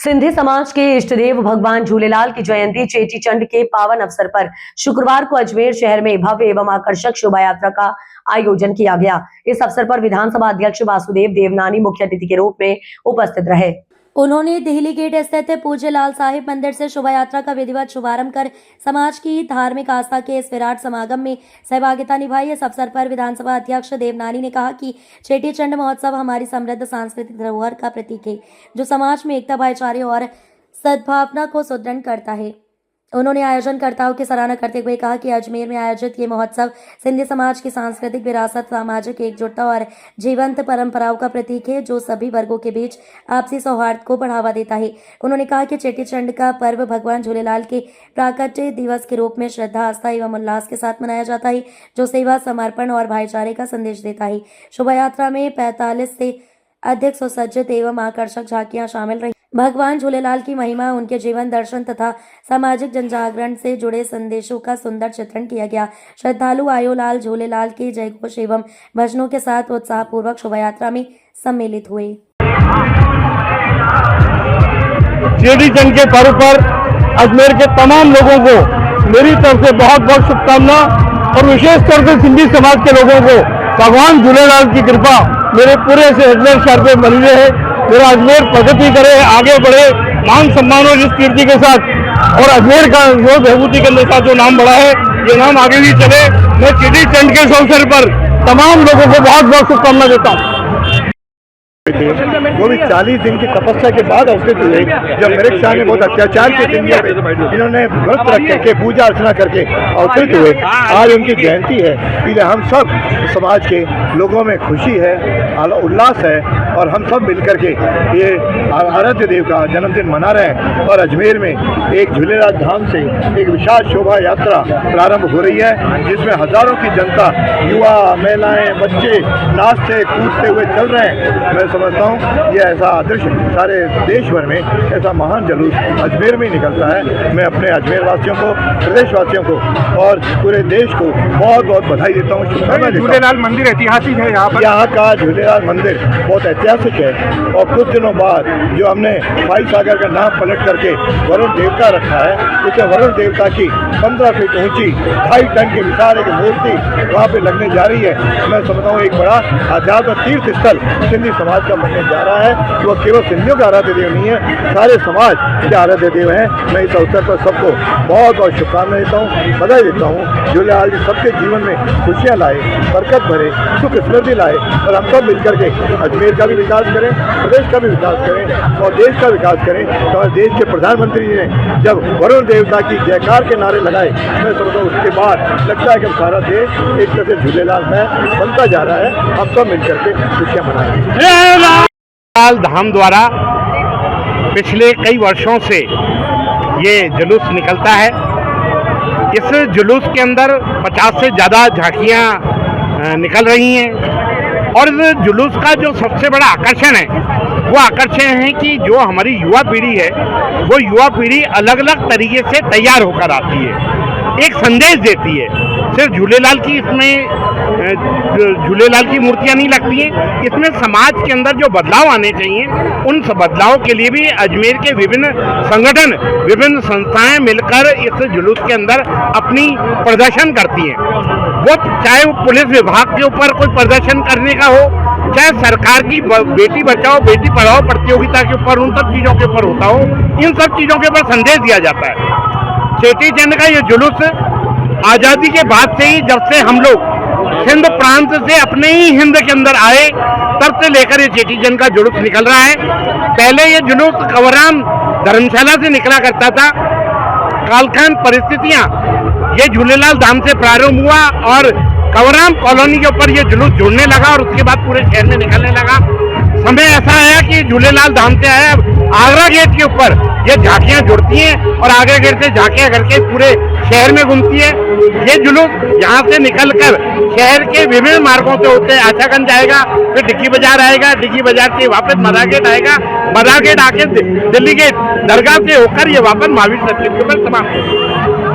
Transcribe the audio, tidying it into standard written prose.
सिंधी समाज के इष्ट देव भगवान झूलेलाल की जयंती चेटीचंड के पावन अवसर पर शुक्रवार को अजमेर शहर में भव्य एवं आकर्षक शोभा यात्रा का आयोजन किया गया। इस अवसर पर विधानसभा अध्यक्ष वासुदेव देवनानी मुख्य अतिथि के रूप में उपस्थित रहे। उन्होंने दिल्ली गेट स्थित पूज्य लाल साहिब मंदिर से शोभा यात्रा का विधिवत शुभारंभ कर समाज की धार्मिक आस्था के इस विराट समागम में सहभागिता निभाई। इस अवसर पर विधानसभा अध्यक्ष देवनानी ने कहा कि चेटीचंड महोत्सव हमारी समृद्ध सांस्कृतिक धरोहर का प्रतीक है, जो समाज में एकता, भाईचारे और सद्भावना को सुदृढ़ करता है। उन्होंने आयोजनकर्ताओं की सराहना करते हुए कहा कि अजमेर में आयोजित ये महोत्सव सिंधी समाज की सांस्कृतिक विरासत, सामाजिक एकजुटता और जीवंत परंपराओं का प्रतीक है, जो सभी वर्गों के बीच आपसी सौहार्द को बढ़ावा देता है। उन्होंने कहा कि चेटीचंड का पर्व भगवान झूलेलाल के प्राकट्य दिवस के रूप में श्रद्धा, आस्था एवं उल्लास के साथ मनाया जाता है, जो सेवा, समर्पण और भाईचारे का संदेश देता है। शोभा यात्रा में 45 से अधिक सुसज्जित एवं आकर्षक झांकियां शामिल रही। भगवान झूलेलाल की महिमा, उनके जीवन दर्शन तथा सामाजिक जनजागरण से जुड़े संदेशों का सुंदर चित्रण किया गया। श्रद्धालु आयो लाल झूलेलाल के जयघोष एवं भजनों के साथ उत्साहपूर्वक शोभा यात्रा में सम्मिलित हुए। चेटीचंड के पर्व पर अजमेर के तमाम लोगों को मेरी तरफ से बहुत बहुत शुभकामना और विशेष तौर से सिंधी समाज के लोगों को भगवान झूलेलाल की कृपा मेरे पूरे से अजमेर शहर पे बनी रहे। मेरा अजमेर प्रगति करे, आगे बढ़े, मान सम्मान और इस कीर्ति के साथ, और अजमेर का जो विभूति के साथ जो नाम बढ़ा है, ये नाम आगे भी चले। मैं चेटीचंड के अवसर पर तमाम लोगों को बहुत बहुत शुभकामना देता हूँ। वो भी 40 दिन की तपस्या के बाद अवसर हुए, जब मेरे शाह ने बहुत अत्याचार के दिन इन्होंने व्रत रख करके पूजा अर्चना करके अवतरित हुए। आज उनकी जयंती है, इसलिए हम सब समाज के लोगों में खुशी है, उल्लास है, और हम सब मिलकर के ये आराध्य देव का जन्मदिन मना रहे हैं। और अजमेर में एक झूलेलाल धाम से एक विशाल शोभा यात्रा प्रारंभ हो रही है, जिसमें हजारों की जनता, युवा, महिलाएं, बच्चे नाचते कूदते हुए चल रहे हैं। मैं समझता हूँ ये ऐसा दृश्य सारे देश भर में, ऐसा महान जुलूस अजमेर में निकलता है। मैं अपने अजमेर वासियों को, प्रदेशवासियों को और पूरे देश को बहुत बहुत बधाई देता हूँ, शुभकामना देता हूँ। झूलेलाल मंदिर ऐतिहासिक है, यहाँ का झूलेलाल मंदिर बहुत ऐतिहासिक है। और कुछ दिनों बाद जो हमने भाई सागर का नाम पलट करके वरुण देवता रखा है, उसे वरुण देवता की 15 फीट ऊंची 2.5 टन की विशाल एक मूर्ति वहाँ पे लगने जा रही है। मैं समझता हूँ एक बड़ा आध्यात्म तीर्थ स्थल सिंधी समाज का बनने जा रहा है। वो केवल सिंधियों का आराध्य देव नहीं है, सारे समाज के आराध्य देव हैं। मैं इस अवसर पर सबको बहुत बहुत शुभकामनाएं देता हूँ, बधाई देता हूँ। झूलेलाल जी सबके जीवन में खुशियाँ लाए, बरकत भरे, सुख समृद्धि लाए, और हम सब मिलकर के अजमेर का भी विकास करें, प्रदेश का भी विकास करें और देश का विकास करें। तो देश के प्रधानमंत्री जी ने जब वरुण देवता की जयकार के नारे लगाए, मैं समझता हूँ उसके बाद लगता है कि सारा देश एक तरह से झूलेलाल में बनता जा रहा है। हम सब मिलकर के खुशियाँ मनाएं। लाल धाम द्वारा पिछले कई वर्षों से ये जुलूस निकलता है। इस जुलूस के अंदर 50 से ज़्यादा झांकियाँ निकल रही हैं, और इस जुलूस का जो सबसे बड़ा आकर्षण है वो आकर्षण है कि जो हमारी युवा पीढ़ी है, वो युवा पीढ़ी अलग अलग तरीके से तैयार होकर आती है, एक संदेश देती है। सिर्फ झूलेलाल की इसमें झूलेलाल की मूर्तियां नहीं लगती हैं, इसमें समाज के अंदर जो बदलाव आने चाहिए, उन बदलाव के लिए भी अजमेर के विभिन्न संगठन, विभिन्न संस्थाएं मिलकर इस जुलूस के अंदर अपनी प्रदर्शन करती हैं। वो चाहे वो पुलिस विभाग के ऊपर कोई प्रदर्शन करने का हो, चाहे सरकार की बेटी बचाओ बेटी पढ़ाओ प्रतियोगिता के ऊपर, उन सब चीज़ों के ऊपर होता हो, इन सब चीज़ों के ऊपर संदेश दिया जाता है। चेटीचंड का ये जुलूस आज़ादी के बाद से ही, जब से हम लोग हिंद प्रांत से अपने ही हिंद के अंदर आए, तब से लेकर ये चेटीचंड का जुलूस निकल रहा है। पहले ये जुलूस कंवराम धर्मशाला से निकला करता था। कालखंड परिस्थितियां ये झूलेलाल धाम से प्रारंभ हुआ और कंवराम कॉलोनी के ऊपर ये जुलूस जुड़ने लगा, और उसके बाद पूरे शहर में निकलने लगा। समय ऐसा आया कि झूलेलाल धाम से आया, आगरा गेट के ऊपर ये झांकियां जुड़ती हैं, और आगरा गेट से झांकियां करके पूरे शहर में घूमती है। ये जुलूस यहाँ से निकलकर शहर के विभिन्न मार्गों से होते आशागंज आएगा, फिर डिग्गी बाजार आएगा, डिग्गी बाजार से वापस मदा गेट आएगा, मदा गेट आके दिल्ली गेट दरगाह से होकर ये वापस महावीर सर्किट के ऊपर समाप्त होगा।